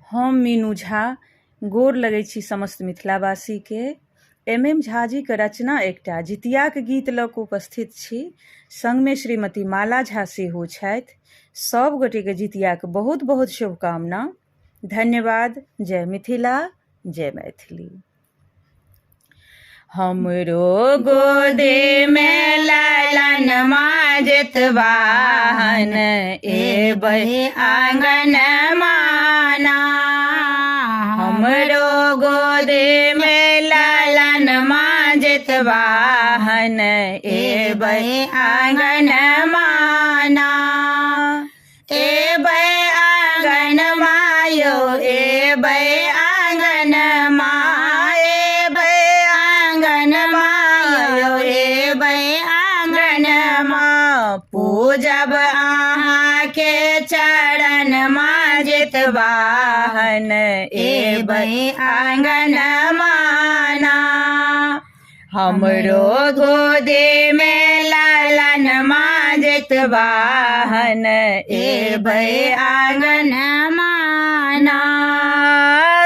हम मीनू झा गोर लगै छी समस्त मिथिलावासीके। एम झाजीके रचना एकटा जितियाक गीत लऽ कऽ उपस्थित छी। संगमे श्रीमती माला झा सेहो छथि। सब गोटेके जितियाके बहुत बहुत शुभकामना। धन्यवाद। जय मिथिला, जय मैथिली। हमरो गोदे में लालन माजत वाहन एबै आंगन माना। हमरो गोदे में लालन माजत वाहन एबै आंगन माना। एबै आंगन मायो एबै आंगन पूजब अहाँके चरण माजत वाहन एबै आंगन माना। हमरो गोदे में लालन माजत वाहन एबै आंगन माना।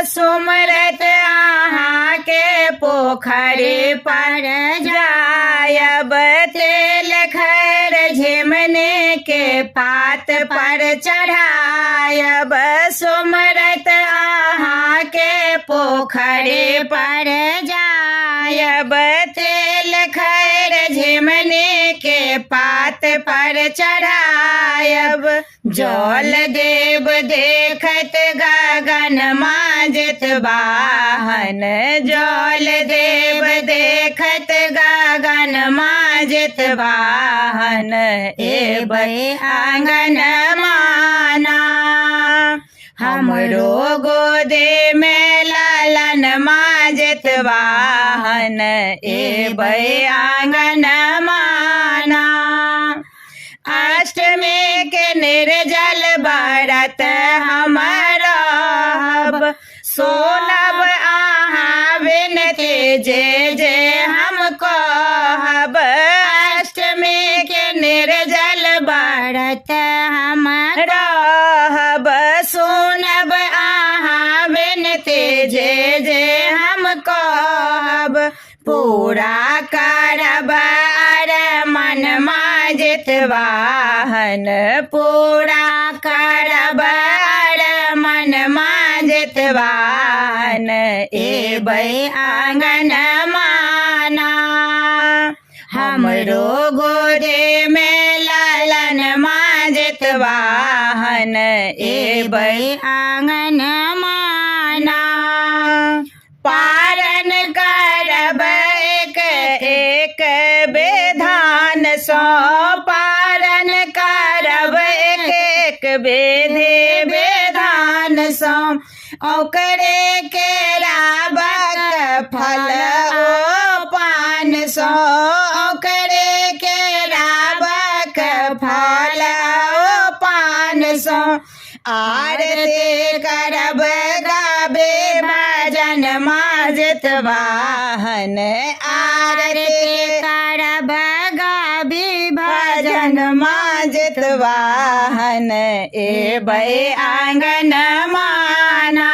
सुमरत अहाँके पोखरि पर जायब तेल खैर झिमने के पात पर चढ़ायब। सुमरत अहाँके पोखरि पर जायब तेल खैर झिमने के पात पर चढ़ायब। जल देव देखत गगन माजत वाहन जल देव देखत गगन माजत वाहन एबै आंगन माना। हमरो गोदे में लालन माजत वाहन एबै आंगन माना। अष्टमी के निर्जल व्रत हम रहब सोनब अहाँ बिनती जे जे हम कहब। अष्टमी के निर्जल व्रत हम रहब सोनब अहाँ बिनती जे जे हम कहब। पूरा करब अर मन माजत वाहन पूरा करब अर मन माजत वाहन एबै आंगन माना। हमरो गोदे में लालन माजत वाहन एबै आंगन माना। पारण करब एक एक विधान सो पारण करब एक एक विधि विधान सो। ओकरे केरावक फल ओ पान सो ओकरे केरावक फल ओ पान सो। आरती करब गाबे भजन माजत वाहन आरती करब गाबे भजन माजत वाहन एबै आंगन माना।